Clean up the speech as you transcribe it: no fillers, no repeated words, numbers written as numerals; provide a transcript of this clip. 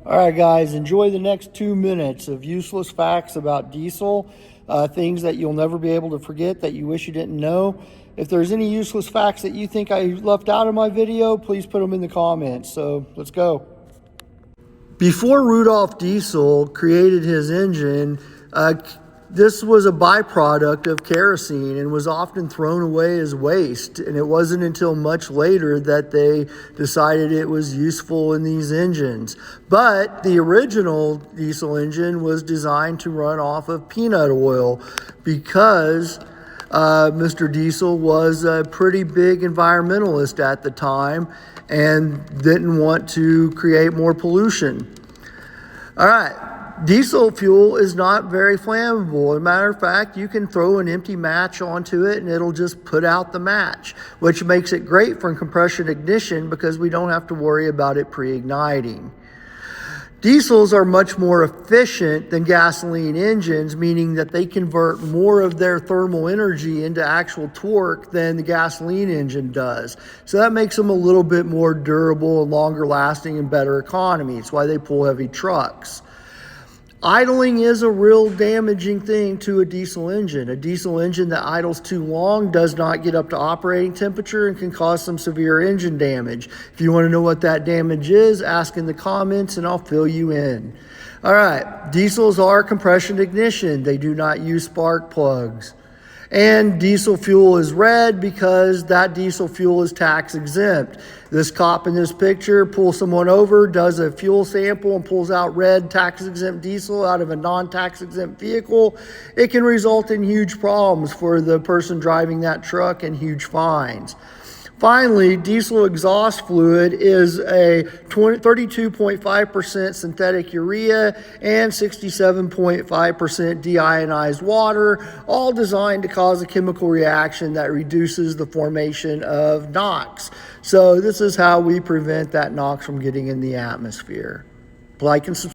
All right, guys, enjoy the next 2 minutes of useless facts about diesel, things that you'll never be able to forget that you wish you didn't know. If there's any useless facts that you think I left out of my video, please put them in the comments. So let's go. Before Rudolf Diesel created his engine, this was a byproduct of kerosene and was often thrown away as waste. And it wasn't until much later that they decided it was useful in these engines. But the original diesel engine was designed to run off of peanut oil because Mr. Diesel was a pretty big environmentalist at the time and didn't want to create more pollution. All right. Diesel fuel is not very flammable. As a matter of fact, you can throw an empty match onto it and it'll just put out the match, which makes it great for compression ignition because we don't have to worry about it pre-igniting. Diesels are much more efficient than gasoline engines, meaning that they convert more of their thermal energy into actual torque than the gasoline engine does. So that makes them a little bit more durable and longer lasting and better economy. It's why they pull heavy trucks. Idling is a real damaging thing to a diesel engine. A diesel engine that idles too long does not get up to operating temperature and can cause some severe engine damage. If you want to know what that damage is, ask in the comments and I'll fill you in. All right, diesels are compression ignition. They do not use spark plugs. And diesel fuel is red because that diesel fuel is tax exempt. This cop in this picture pulls someone over, does a fuel sample and pulls out red tax exempt diesel out of a non-tax exempt vehicle. It can result in huge problems for the person driving that truck and huge fines. Finally, diesel exhaust fluid is a 32.5% synthetic urea and 67.5% deionized water, all designed to cause a chemical reaction that reduces the formation of NOx. So this is how we prevent that NOx from getting in the atmosphere. Like and subscribe.